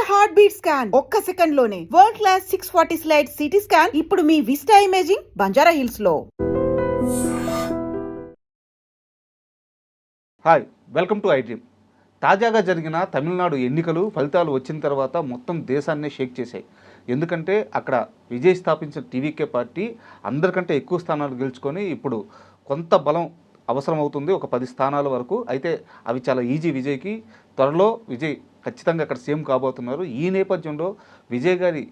Heart beat scan ఒక్క second లోనే world class 640 slide CT scan ఇప్పుడు మీ విస్టా ఇమేజింగ్ బంజారా హిల్స్ లో. Hi, welcome to iDream. తాజాగా జరిగిన తమిళనాడు ఎన్నికలు ఫలితాలు వచ్చిన తర్వాత మొత్తం దేశాన్నే షేక్ చేశాయి. ఎందుకంటే అక్కడ విజయ్ స్థాపించిన టీవీకే పార్టీ అందరికంటే ఎక్కువ స్థానాలు గెలుచుకొని ఇప్పుడు కొంత బలం అవసరం అవుతుంది, ఒక 10 స్థానాల వరకు. అయితే అవి చాలా ఈజీ విజయ్కి. త్వరలో విజయ్ ఖచ్చితంగా అక్కడ సీఎం కాబోతున్నారు. ఈ నేపథ్యంలో విజయ్ గారి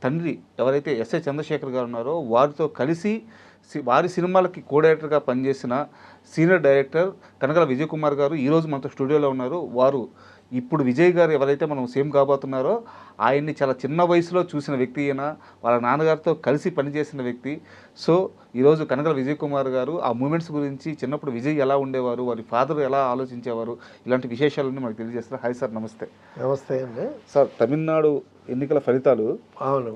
తండ్రి ఎవరైతే ఎస్ఏ చంద్రశేఖర్ గారు ఉన్నారో వారితో కలిసి వారి సినిమాలకి కో డైరెక్టర్గా పనిచేసిన సీనియర్ డైరెక్టర్ కనగల విజయ్ కుమార్ గారు ఈరోజు మనతో స్టూడియోలో ఉన్నారు. వారు ఇప్పుడు విజయ్ గారు ఎవరైతే మనం సీఎం కాబోతున్నారో ఆయన్ని చాలా చిన్న వయసులో చూసిన వ్యక్తి అయినా వాళ్ళ నాన్నగారితో కలిసి పనిచేసిన వ్యక్తి. సో ఈరోజు కనగల విజయ్ కుమార్ గారు ఆ మూమెంట్స్ గురించి, చిన్నప్పుడు విజయ్ ఎలా ఉండేవారు, వారి ఫాదర్ ఎలా ఆలోచించేవారు, ఇలాంటి విశేషాలన్నీ మనకు తెలియజేస్తారు. హాయ్ సార్, నమస్తే. నమస్తే అండి సార్, తమిళనాడు ఎన్నికల ఫలితాలు అవును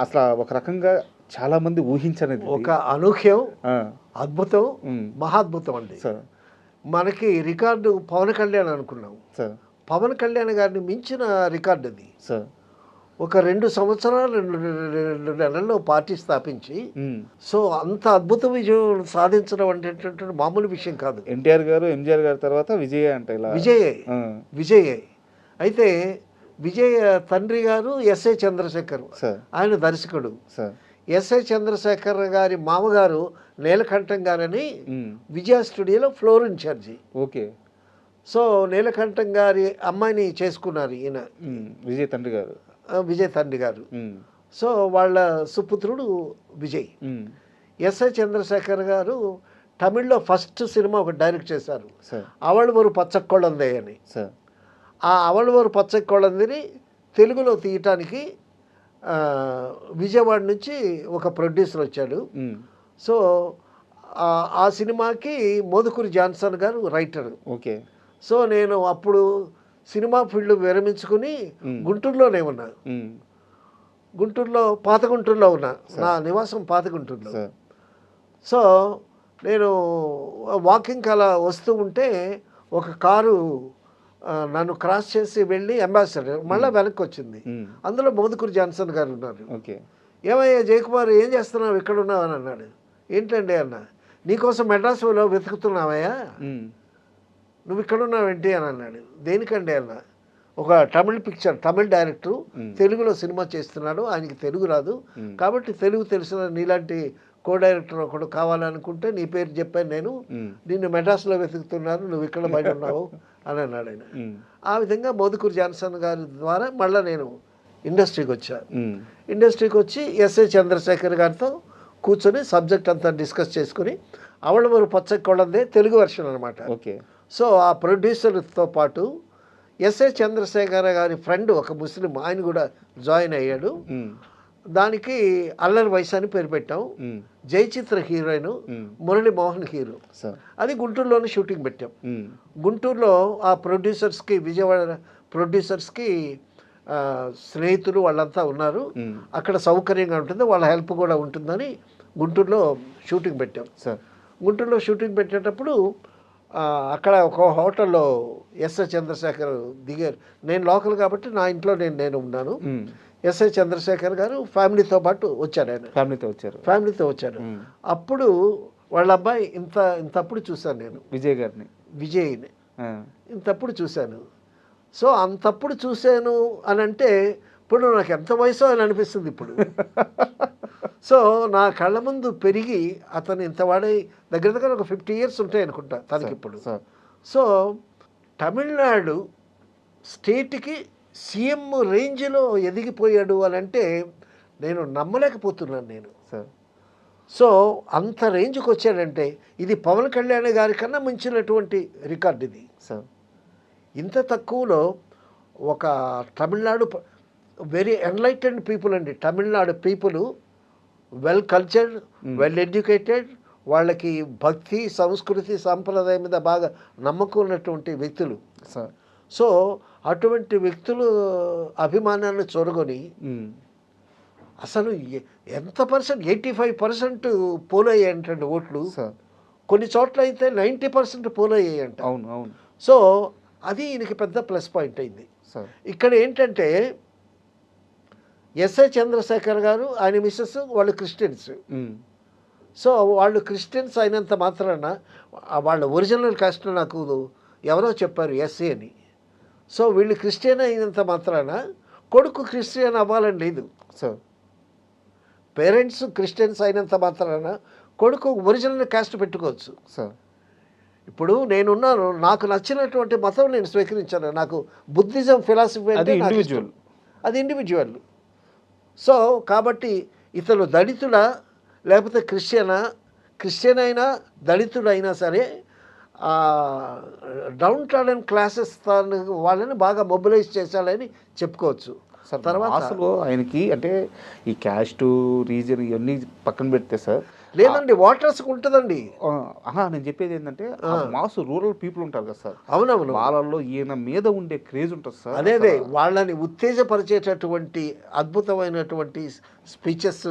అసలు ఒక రకంగా చాలా మంది ఊహించనేది, ఒక అనూహ్యం, అద్భుతం, మహాద్భుతం అండి. మనకి రికార్డు పవన్ కళ్యాణ్ అనుకున్నాం. పవన్ కళ్యాణ్ గారిని మించిన రికార్డు అది. ఒక 2 సంవత్సరాలు 2 నెలల్లో పార్టీ స్థాపించి సో అంత అద్భుత విజయం సాధించడం అంటే మామూలు విషయం కాదు. ఎన్టీఆర్ గారు, ఎంజీఆర్ గారి తర్వాత విజయ్ అంటే విజయే. అయితే విజయ్ తండ్రి గారు ఎస్ఏ చంద్రశేఖర్, ఆయన దర్శకుడు. ఎస్ఏ చంద్రశేఖర్ గారి మామగారు నీలకంఠం గారని విజయ స్టూడియోలో ఫ్లోర్ ఇన్ఛార్జి. ఓకే. సో నీలకంఠం గారి అమ్మాయిని చేసుకున్నారు ఈయన, విజయ్ తండ్రి గారు. సో వాళ్ళ సుపుత్రుడు విజయ్. ఎస్ఐ చంద్రశేఖర్ గారు తమిళ్లో ఫస్ట్ సినిమా ఒకటి డైరెక్ట్ చేశారు, అవళవరు పచ్చకొళందే అని. ఆ అవళవరు పచ్చకొళందిని తెలుగులో తీయటానికి విజయవాడ నుంచి ఒక ప్రొడ్యూసర్ వచ్చాడు. సో ఆ సినిమాకి మోదుకూరి జాన్సన్ గారు రైటర్. ఓకే. సో నేను అప్పుడు సినిమా ఫీల్డ్ విరమించుకుని గుంటూరులోనే ఉన్నా. గుంటూరులో పాత గుంటూరులో ఉన్నా, నా నివాసం పాత గుంటూరులో. సో నేను వాకింగ్కి అలా వస్తూ ఉంటే ఒక కారు నన్ను క్రాస్ చేసి వెళ్ళి అంబాసిడర్ మళ్ళీ వెనక్కి వచ్చింది. అందులో మోదుకూరి జాన్సన్ గారు ఉన్నారు. ఏమయ్యా జయకుమార్, ఏం చేస్తున్నావు, ఇక్కడ ఉన్నావు అని అన్నాడు. ఏంటండి అన్న, నీకోసం మెడ్రాస్లో వెతుకుతున్నావయ్యా, నువ్వు ఇక్కడ ఉన్నావేంటి అని అన్నాడు. దేనికండి అన్న, ఒక తమిళ్ డైరెక్టరు తెలుగులో సినిమా చేస్తున్నాడు, ఆయనకి తెలుగు రాదు, కాబట్టి తెలుగు తెలిసిన నీలాంటి కో డైరెక్టర్ ఒకడు కావాలనుకుంటే నీ పేరు చెప్పాను నేను, నిన్ను మెడ్రాస్లో వెతుకుతున్నాను, నువ్వు ఇక్కడ బయట ఉన్నావు అని అన్నాడు ఆయన. ఆ విధంగా మోదుకూరి జాన్సన్ గారి ద్వారా మళ్ళీ నేను ఇండస్ట్రీకి వచ్చాను. ఇండస్ట్రీకి వచ్చి ఎస్ఏ చంద్రశేఖర్ గారితో కూర్చొని సబ్జెక్ట్ అంతా డిస్కస్ చేసుకుని అవళవరు పచ్చకొళందే తెలుగు వెర్షన్ అనమాట. ఓకే. సో ఆ ప్రొడ్యూసర్తో పాటు ఎస్ఏ చంద్రశేఖర్ గారి ఫ్రెండ్ ఒక ముస్లిం, ఆయన కూడా జాయిన్ అయ్యాడు. దానికి అల్లరి వయసు అని పేరు పెట్టాం. Jayachitra heroine, Murali Mohan hero. అది గుంటూరులోనే షూటింగ్ పెట్టాం. గుంటూరులో ఆ ప్రొడ్యూసర్స్కి, విజయవాడ ప్రొడ్యూసర్స్కి స్నేహితులు వాళ్ళంతా ఉన్నారు, అక్కడ సౌకర్యంగా ఉంటుంది, వాళ్ళ హెల్ప్ కూడా ఉంటుందని గుంటూరులో షూటింగ్ పెట్టాం. గుంటూరులో షూటింగ్ పెట్టేటప్పుడు అక్కడ ఒక హోటల్లో ఎస్ఐ చంద్రశేఖర్ దిగారు. నేను లోకల్ కాబట్టి నా ఇంట్లో నేను ఉన్నాను. ఎస్ఐ చంద్రశేఖర్ గారు ఫ్యామిలీతో పాటు వచ్చారు. ఆయన ఫ్యామిలీతో వచ్చారు. అప్పుడు వాళ్ళ అబ్బాయి ఇంతప్పుడు చూశాను నేను విజయ్ని ఇంతప్పుడు చూశాను. సో అంతప్పుడు చూశాను అని అంటే ఇప్పుడు నాకు ఎంత వయసో అని అనిపిస్తుంది ఇప్పుడు. సో నా కళ్ళ ముందు పెరిగి అతను ఇంత వాడై దగ్గర ఒక 50 years ఉంటాయి అనుకుంటా తనకి ఇప్పుడు. సో తమిళనాడు స్టేట్కి సీఎం రేంజ్లో ఎదిగిపోయాడు అని అంటే నేను నమ్మలేకపోతున్నాను నేను. సో అంత రేంజ్కి వచ్చాడంటే ఇది పవన్ కళ్యాణ్ గారి కన్నా మించినటువంటి రికార్డ్ ఇది. ఇంత తక్కువలో ఒక తమిళనాడు వెరీ ఎన్లైటెడ్ పీపుల్ అండి. Tamil Nadu people well cultured, well educated, వాళ్ళకి భక్తి, సంస్కృతి, సాంప్రదాయం మీద బాగా నమ్మకం ఉన్నటువంటి వ్యక్తులు. సో అటువంటి వ్యక్తులు అభిమానాన్ని చొరగొని అసలు ఎంత పర్సెంట్ 85% పోలయ్యాయంటండి ఓట్లు. కొన్ని చోట్ల అయితే 90% పోలయ్యాయంట. అవును. సో అది ఈయనకి పెద్ద ప్లస్ పాయింట్ అయింది. ఇక్కడ ఏంటంటే ఎస్ఏ చంద్రశేఖర్ గారు ఆయన మిస్సెస్ వాళ్ళు క్రిస్టియన్స్. సో వాళ్ళు క్రిస్టియన్స్ అయినంత మాత్రాన వాళ్ళ ఒరిజినల్ కాస్ట్ నాకు ఎవరో చెప్పారు ఎస్ఏ అని. సో వీళ్ళు క్రిస్టియన్ అయినంత మాత్రాన కొడుకు క్రిస్టియన్ అవ్వాలని లేదు. సో పేరెంట్స్ క్రిస్టియన్స్ అయినంత మాత్రాన కొడుకు ఒరిజినల్ కాస్ట్ పెట్టుకోవచ్చు. సో ఇప్పుడు నేనున్నాను, నాకు నచ్చినటువంటి మతం నేను స్వీకరించాను. నాకు బుద్ధిజం ఫిలాసఫీ అది అంటే నాకు ఇండివిజువల్. ఇష్టం. అది ఇండివిజువల్. సో కాబట్టి ఇతను దళితుడా లేకపోతే క్రిస్టియన్ అయినా దళితుడైనా సరే డౌన్ ట్రాడన్ క్లాసెస్ వాళ్ళని బాగా మొబిలైజ్ చేశాలని చెప్పుకోవచ్చు. సార్ తర్వాత అసలు ఆయనకి అంటే ఈ క్యాస్ట్ రీజన్ ఇవన్నీ పక్కన పెడితే సార్ లేదండి, వాటర్స్కి ఉంటుందండి. నేను చెప్పేది ఏంటంటే మాస్ రూరల్ పీపుల్ ఉంటారు కదా సార్, అవునవును, వాళ్ళల్లో ఈయన మీద ఉండే క్రేజ్ ఉంటుంది సార్. అదే వాళ్ళని ఉత్తేజపరిచేటటువంటి అద్భుతమైనటువంటి స్పీచెస్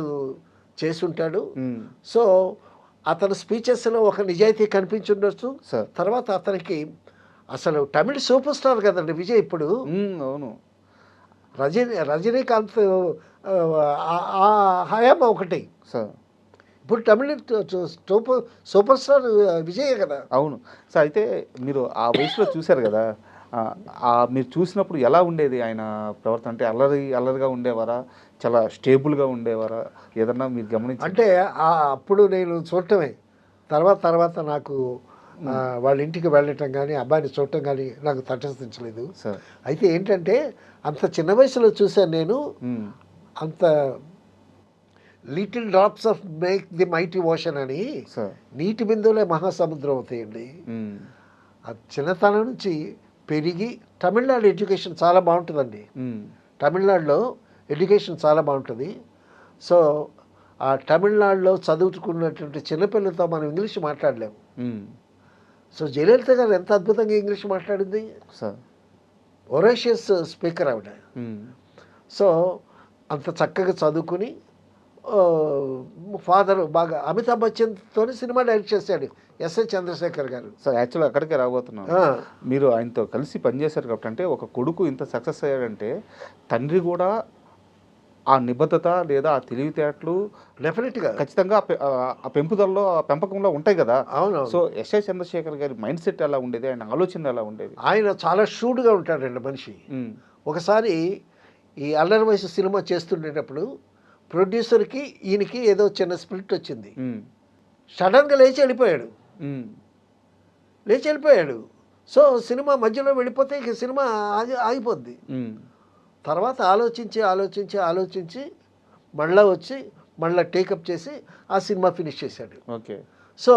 చేసుంటాడు. సో అతని స్పీచెస్లో ఒక నిజాయితీ కనిపించుండొచ్చు. తర్వాత అతనికి అసలు తమిళ సూపర్ స్టార్ కదండి విజయ్ ఇప్పుడు. అవును, రజనీకాంత్ హయామ ఒకటి సార్, ఇప్పుడు తమిళ సూపర్ స్టార్ విజయ్ కదా. అవును సార్. అయితే మీరు ఆ వయసులో చూశారు కదా, మీరు చూసినప్పుడు ఎలా ఉండేది ఆయన ప్రవర్తన? అంటే అల్లరిగా ఉండేవారా, చాలా స్టేబుల్గా ఉండేవారా? ఏదన్నా మీరు గమనించి అంటే అప్పుడు నేను చూడటమే, తర్వాత నాకు వాళ్ళ ఇంటికి వెళ్ళటం కానీ అబ్బాయిని చూడటం కానీ నాకు తటస్థించలేదు. అయితే ఏంటంటే అంత చిన్న వయసులో చూశాను నేను. అంత little drops of make the mighty ocean అని, నీటి బిందువులే మహాసముద్రం అవుతాయండి. ఆ చిన్నతనం నుంచి పెరిగి తమిళనాడు ఎడ్యుకేషన్ చాలా బాగుంటుందండి. తమిళనాడులో ఎడ్యుకేషన్ చాలా బాగుంటుంది. సో ఆ తమిళనాడులో చదువుకున్నటువంటి చిన్నపిల్లలతో మనం ఇంగ్లీష్ మాట్లాడలేము. సో జయలలిత గారు ఎంత అద్భుతంగా ఇంగ్లీష్ మాట్లాడింది. ఒరేషియస్ స్పీకర్ ఆవిడ. సో అంత చక్కగా చదువుకుని ఫాదర్ బాగా అమితాబ్ బచ్చన్తో సినిమా డైరెక్ట్ చేశాడు ఎస్ఏ చంద్రశేఖర్ గారు. సార్ యాక్చువల్గా అక్కడికే రాబోతున్నాను. మీరు ఆయనతో కలిసి పనిచేశారు కాబట్టి, అంటే ఒక కొడుకు ఇంత సక్సెస్ అయ్యాడంటే తండ్రి కూడా ఆ నిబద్ధత లేదా ఆ తెలివితేటలు డెఫినెట్గా ఖచ్చితంగా ఆ పెంపుదలలో ఆ పెంపకంలో ఉంటాయి కదా. అవును. సో ఎస్ఏ చంద్రశేఖర్ గారి మైండ్ సెట్ ఎలా ఉండేది, ఆయన ఆలోచన ఎలా ఉండేది? ఆయన చాలా షూడ్గా ఉంటాడండి మనిషి. ఒకసారి ఈ అల్లరి వయసు సినిమా చేస్తుండేటప్పుడు ప్రొడ్యూసర్కి ఈయనకి ఏదో చిన్న స్ప్లిట్ వచ్చింది. సడన్గా లేచి వెళ్ళిపోయాడు. సో సినిమా మధ్యలో వెళ్ళిపోతే ఇక సినిమా ఆగిపోద్ది. తర్వాత ఆలోచించి మళ్ళీ టేకప్ చేసి ఆ సినిమా ఫినిష్ చేశాడు. ఓకే. సో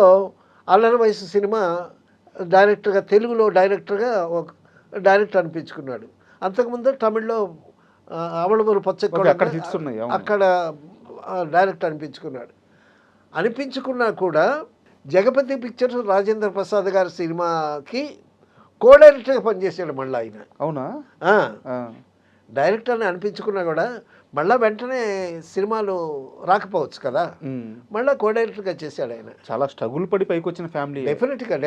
అల్లరి వయసు సినిమా డైరెక్టర్గా, తెలుగులో డైరెక్టర్గా ఒక డైరెక్టర్ అనిపించుకున్నాడు. అంతకుముందు తమిళ్లో అవళమూరు పచ్చకొడ అక్కడ డైరెక్టర్ అనిపించుకున్నా కూడా జగపతి పిక్చర్స్ రాజేంద్ర ప్రసాద్ గారి సినిమాకి కో డైరెక్టర్గా పనిచేశాడు మళ్ళీ ఆయన. అవునా? డైరెక్టర్ని అనిపించుకున్నా కూడా మళ్ళీ వెంటనే సినిమాలు రాకపోవచ్చు కదా, మళ్ళీ కో డైరెక్టర్గా చేశాడు ఆయన. చాలా స్ట్రగుల్ పడి పైకి వచ్చిన ఫ్యామిలీ.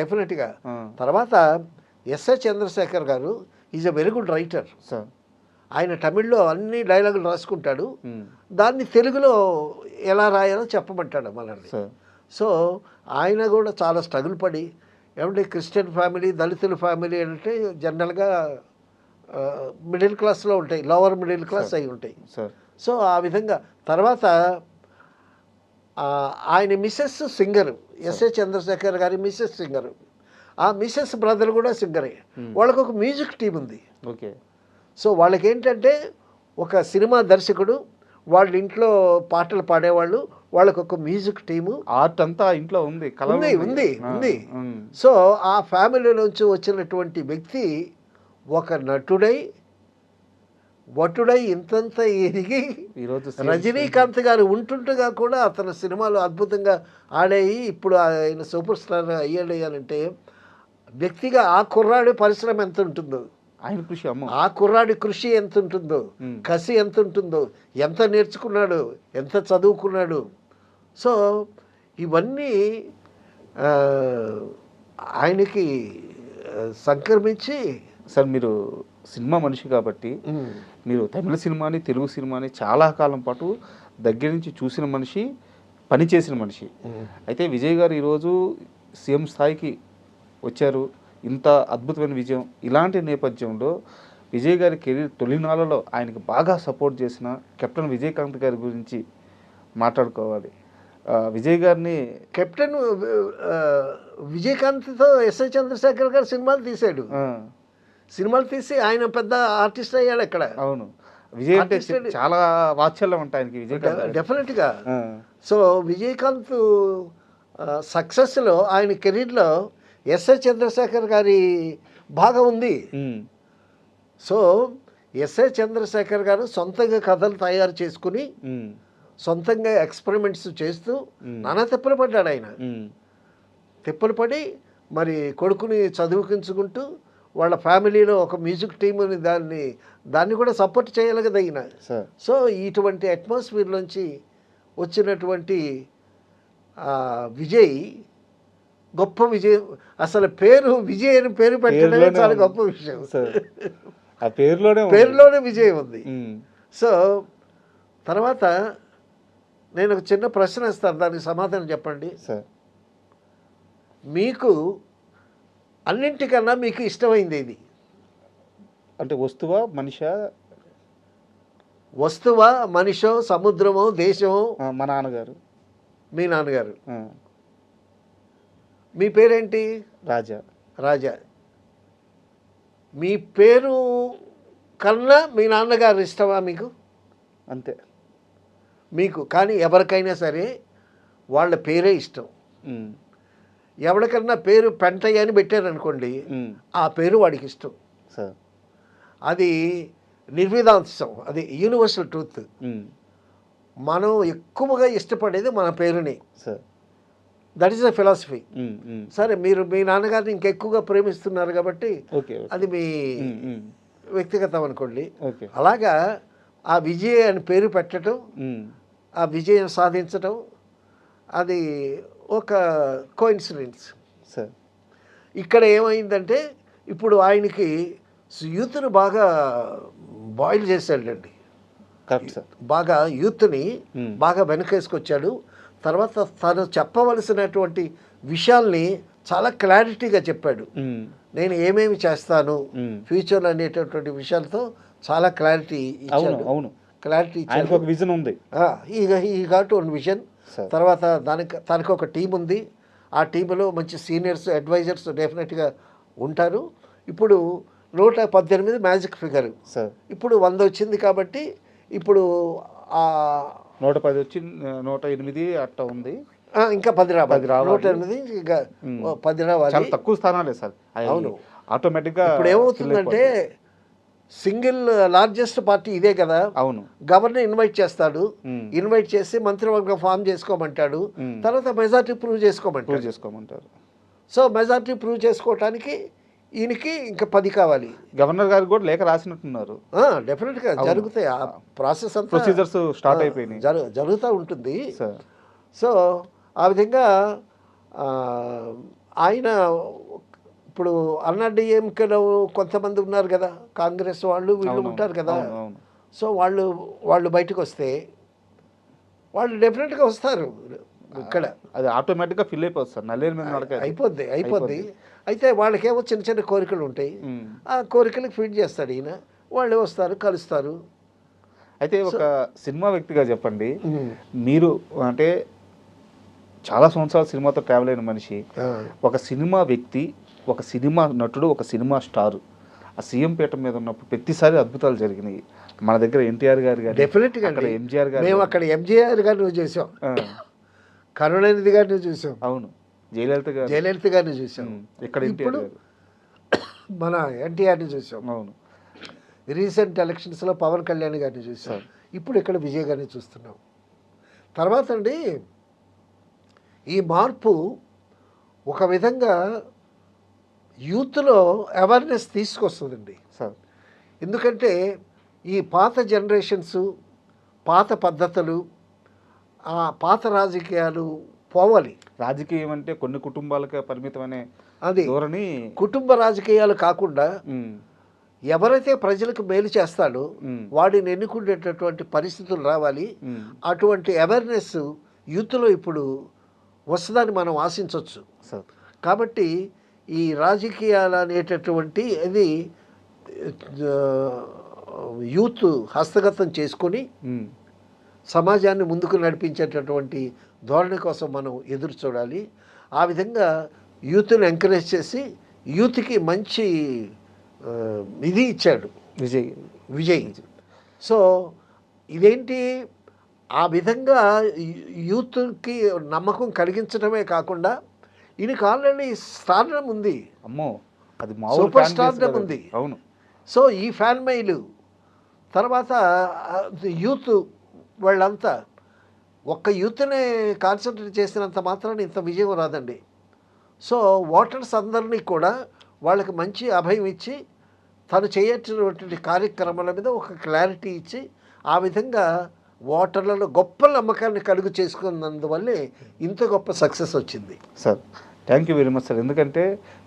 డెఫినెట్గా. తర్వాత ఎస్ఏ చంద్రశేఖర్ గారు is a very good writer. ఆయన తమిళ్లో అన్ని డైలాగులు రాసుకుంటాడు, దాన్ని తెలుగులో ఎలా రాయాలో చెప్పమంటాడు మనల్ని. సో ఆయన కూడా చాలా స్ట్రగుల్ పడి, ఏమంటే క్రిస్టియన్ ఫ్యామిలీ, దళితుల ఫ్యామిలీ అంటే జనరల్గా మిడిల్ క్లాస్లో ఉంటాయి, లోవర్ మిడిల్ క్లాస్ అయి ఉంటాయి. సో ఆ విధంగా తర్వాత ఆయన మిస్సెస్ సింగరు, ఎస్ఏ చంద్రశేఖర్ గారి మిస్సెస్ సింగరు. ఆ మిస్సెస్ బ్రదర్ కూడా సింగరే. వాళ్ళకు ఒక మ్యూజిక్ టీం ఉంది. ఓకే. సో వాళ్ళకి ఏంటంటే ఒక సినిమా దర్శకుడు, వాళ్ళ ఇంట్లో పాటలు పాడేవాళ్ళు, వాళ్ళకు ఒక మ్యూజిక్ టీము, ఆర్ట్ అంతా ఇంట్లో ఉంది. సో ఆ ఫ్యామిలీ నుంచి వచ్చినటువంటి వ్యక్తి ఒక వటుడై ఇంతంత ఎదిగి ఈరోజు రజనీకాంత్ గారు ఉంటుండగా కూడా అతని సినిమాలు అద్భుతంగా ఆడాయి. ఇప్పుడు ఆయన సూపర్ స్టార్ అయ్యాడంటే వ్యక్తిగా ఆ కుర్రాడి పరిశ్రమ ఎంత ఉంటుందో, ఆయన కృషి, ఆ కుర్రాడి కృషి ఎంత ఉంటుందో, కసి ఎంత ఉంటుందో, ఎంత నేర్చుకున్నాడు, ఎంత చదువుకున్నాడు. సో ఇవన్నీ ఆయనకి సంక్రమించి. సార్ మీరు సినిమా మనిషి కాబట్టి మీరు తమిళ సినిమాని తెలుగు సినిమాని చాలా కాలం పాటు దగ్గర నుంచి చూసిన మనిషి, పనిచేసిన మనిషి. అయితే విజయ్ గారు ఈరోజు సీఎం స్థాయికి వచ్చారు, ఇంత అద్భుతమైన విజయం. ఇలాంటి నేపథ్యంలో విజయ్ గారి కెరీర్ తొలినాళ్ళలో ఆయనకి బాగా సపోర్ట్ చేసిన కెప్టెన్ విజయకాంత్ గారి గురించి మాట్లాడుకోవాలి. విజయ్ గారిని కెప్టెన్ విజయకాంత్తో ఎస్ఐ చంద్రశేఖర్ గారు సినిమాలు తీశాడు. సినిమాలు తీసి ఆయన పెద్ద ఆర్టిస్ట్ అయ్యాడు అక్కడ. అవును, విజయ్ అంటే చాలా వాత్సల్యం ఉంటాయి ఆయనకి విజయకాంత్. డెఫినెట్గా. సో విజయకాంత్ సక్సెస్లో ఆయన కెరీర్లో ఎస్ఐ చంద్రశేఖర్ గారి బాగా ఉంది. సో ఎస్ఐ చంద్రశేఖర్ గారు సొంతంగా కథలు తయారు చేసుకుని సొంతంగా ఎక్స్పెరిమెంట్స్ చేస్తూ నానా తిప్పలు పడ్డాడు ఆయన. తిప్పలు పడి మరి కొడుకుని చదువుకించుకుంటూ వాళ్ళ ఫ్యామిలీలో ఒక మ్యూజిక్ టీముని దాన్ని కూడా సపోర్ట్ చేయాలి కదా ఆయన. సో ఇటువంటి అట్మాస్ఫియర్లోంచి వచ్చినటువంటి విజయ్ గొప్ప విజయం. అసలు పేరు విజయ్ అని పేరు పెట్టడమే చాలా గొప్ప విషయం. ఆ పేరులోనే విజయం ఉంది. సో తర్వాత నేను ఒక చిన్న ప్రశ్న ఇస్తాను, దానికి సమాధానం చెప్పండి. మీకు అన్నింటికన్నా మీకు ఇష్టమైంది ఏది? అంటే వస్తువా మనిషా? వస్తువా, మనిషో, సముద్రమో, దేశమో? మా నాన్నగారు. మీ నాన్నగారు. మీ పేరేంటి? రాజా. రాజా. మీ పేరు కన్నా మీ నాన్నగారు ఇష్టమా మీకు? అంతే. మీకు కానీ ఎవరికైనా సరే వాళ్ళ పేరే ఇష్టం. ఎవరికన్నా పేరు పెంటయ్య అని పెట్టారనుకోండి, ఆ పేరు వాడికి ఇష్టం. అది నిర్విధాంశం, అది యూనివర్సల్ ట్రూత్. మనం ఎక్కువగా ఇష్టపడేది మన పేరుని. That is the philosophy. సరే, మీరు మీ నాన్నగారిని ఇంకెక్కువగా ప్రేమిస్తున్నారు కాబట్టి అది మీ వ్యక్తిగతం అనుకోండి. అలాగా ఆ విజయ్ అని పేరు పెట్టడం, ఆ విజయం సాధించడం, అది ఒక కోఇన్సిడెన్స్. ఇక్కడ ఏమైందంటే ఇప్పుడు ఆయనకి యూత్ని బాగా బాయిల్ చేశాడండి. బాగా యూత్ని బాగా వెనకేసుకొచ్చాడు. తర్వాత తను చెప్పవలసినటువంటి విషయాల్ని చాలా క్లారిటీగా చెప్పాడు. నేను ఏమేమి చేస్తాను ఫ్యూచర్లో అనేటటువంటి విషయాలతో చాలా క్లారిటీ ఇచ్చాడు. అవును, క్లారిటీ ఇచ్చాడు. ఒక విజన్ ఉంది. ఈ ఘాట్ వన్ విజన్. తర్వాత తనకు ఒక టీం ఉంది. ఆ టీంలో మంచి సీనియర్స్, అడ్వైజర్స్ డెఫినెట్గా ఉంటారు. ఇప్పుడు 118 మ్యాజిక్ ఫిగర్, ఇప్పుడు 100 వచ్చింది కాబట్టి ఇప్పుడు 110 వచ్చి 108 అట్లా ఉంది. ఇంకా 10 రావాలి. 108 ఇంకా 10 రావాలి. చాలా తక్కువ స్థానాలే సార్. అవును, ఆటోమేటిక్గా ఇప్పుడు ఏమవుతుందంటే సింగిల్ లార్జెస్ట్ పార్టీ ఇదే కదా. అవును, గవర్నర్ ఇన్వైట్ చేస్తాడు, ఇన్వైట్ చేసి మంత్రివర్గం ఫామ్ చేసుకోమంటాడు, తర్వాత మెజార్టీ ప్రూవ్ చేసుకోమంటారు. సో మెజార్టీ ప్రూవ్ చేసుకోవటానికి ఈయనకి ఇంకా 10 కావాలి. గవర్నర్ గారు కూడా లేఖ రాసినట్టున్నారు. డెఫినెట్గా జరుగుతాయి. ఆ ప్రాసెస్ అంతా ప్రొసీజర్స్ స్టార్ట్ అయిపోయినాయి, జరుగుతూ ఉంటుంది. సో ఆ విధంగా ఆయన ఇప్పుడు అన్నాడీఎంకేలో కొంతమంది ఉన్నారు కదా, కాంగ్రెస్ వాళ్ళు వీళ్ళు ఉంటారు కదా. సో వాళ్ళు బయటకు వస్తే వాళ్ళు డెఫినెట్గా వస్తారు. ఇక్కడ అది ఆటోమేటిక్గా ఫిల్ అయిపోతుంది సార్. నల్లేరు మీద అయిపోద్ది. అయితే వాళ్ళకేమో చిన్న చిన్న కోరికలు ఉంటాయి. ఆ కోరికలకు ఫీడ్ చేస్తాడు ఈయన. వాళ్ళు వస్తారు, కలుస్తారు. అయితే ఒక సినిమా వ్యక్తిగా చెప్పండి, మీరు అంటే చాలా సంవత్సరాలు సినిమాతో ట్రావెల్ అయిన మనిషి, ఒక సినిమా వ్యక్తి, ఒక సినిమా నటుడు, ఒక సినిమా స్టారు ఆ సీఎం పీఠం మీద ఉన్నప్పుడు ప్రతిసారి అద్భుతాలు జరిగినాయి. మన దగ్గర ఎన్టీఆర్ గారు కానీ, డెఫినెట్గా ఎంజీఆర్ గారు, మేము అక్కడ ఎంజీఆర్ గారిని చూసాం, కరుణానిధి గారిని చూసాం, అవును, జయలలిత గారిని చూసాం, ఇక్కడ ఇప్పుడు మన ఎన్టీఆర్ని చూసాం, అవును, రీసెంట్ ఎలక్షన్స్లో పవన్ కళ్యాణ్ గారిని చూసాం, ఇప్పుడు ఇక్కడ విజయ్ గారిని చూస్తున్నాం. తర్వాత అండి ఈ మార్పు ఒక విధంగా యూత్లో అవేర్నెస్ తీసుకొస్తుందండి సార్. ఎందుకంటే ఈ పాత జనరేషన్స్, పాత పద్ధతులు, ఆ పాత రాజకీయాలు పోవాలి. రాజకీయం అంటే కొన్ని కుటుంబాలకే పరిమితమనే అది ధోరణి, కుటుంబ రాజకీయాలు కాకుండా ఎవరైతే ప్రజలకు మేలు చేస్తాడో వాడిని ఎన్నుకునేటటువంటి పరిస్థితులు రావాలి. అటువంటి అవేర్నెస్ యూత్లో ఇప్పుడు వస్తుందని మనం ఆశించవచ్చు. సార్ కాబట్టి ఈ రాజకీయాలు అనేటటువంటి అది యూత్ హస్తగతం చేసుకొని సమాజాన్ని ముందుకు నడిపించేటటువంటి ధోరణి కోసం మనం ఎదురు చూడాలి. ఆ విధంగా యూత్ని ఎంకరేజ్ చేసి యూత్కి మంచి ఇది ఇచ్చాడు విజయ్. సో ఇదేంటి, ఆ విధంగా యూత్కి నమ్మకం కలిగించడమే కాకుండా ఈయనకి ఆల్రెడీ స్టార్డమ్ ఉంది, అమ్మో అది సూపర్ స్టార్డమ్ ఉంది. అవును. సో ఈ ఫ్యాన్ మెయిల్ తర్వాత యూత్ వాళ్ళంతా ఒక్క యూత్నే కాన్సన్ట్రేట్ చేసినంత మాత్రాన ఇంత విజయం రాదండి. సో ఓటర్స్ అందరినీ కూడా వాళ్ళకి మంచి అభయం ఇచ్చి తను చేయటువంటి కార్యక్రమాల మీద ఒక క్లారిటీ ఇచ్చి ఆ విధంగా ఓటర్లలో గొప్ప నమ్మకాన్ని కలుగు చేసుకున్నందువల్లే ఇంత గొప్ప సక్సెస్ వచ్చింది. Sir thank you very much sir. ఎందుకంటే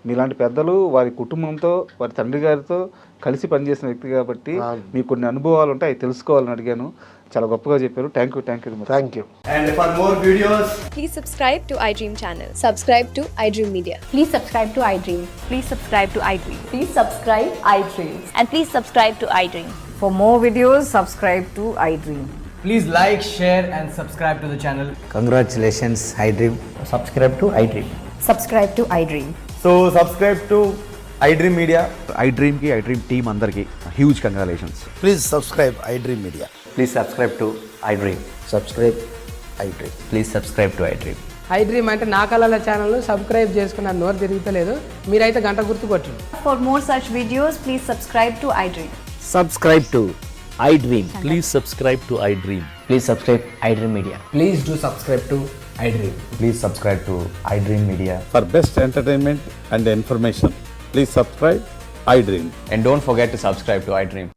మీలాంటి పెద్దలు వారి కుటుంబంతో వారి తండ్రి గారితో కలిసి పనిచేసిన వ్యక్తి కాబట్టి మీకు కొన్ని అనుభవాలు ఉంటాయి, అవి తెలుసుకోవాలని అడిగాను. చాలా గొప్పగా చెప్పారు. Thank you very much. Thank you. And for more videos, Please subscribe to iDream channel. Subscribe to iDream Media. Please subscribe to iDream. Please subscribe to iDream. Please subscribe iDream. And please subscribe to iDream. For more videos, subscribe to iDream. please like, share and subscribe to the channel. Congratulations, iDream. Subscribe to iDream. Subscribe to iDream. So subscribe to iDream Media. iDream ki iDream team andarki huge congratulations. Please subscribe iDream Media. Please subscribe to iDream. Subscribe iDream. Please subscribe to iDream. iDream అంటే నా కళల channel subscribe చేసుకున్న నోరు తిరుగుతలేదు, మీరైతే గంట గుర్తు కొట్టండి. For more such videos, please subscribe to iDream. Subscribe to iDream. Please subscribe to iDream. Please subscribe iDream Media. Please do subscribe to iDream. Please subscribe to iDream Media. For best entertainment and information, please subscribe iDream. And don't forget to subscribe to iDream.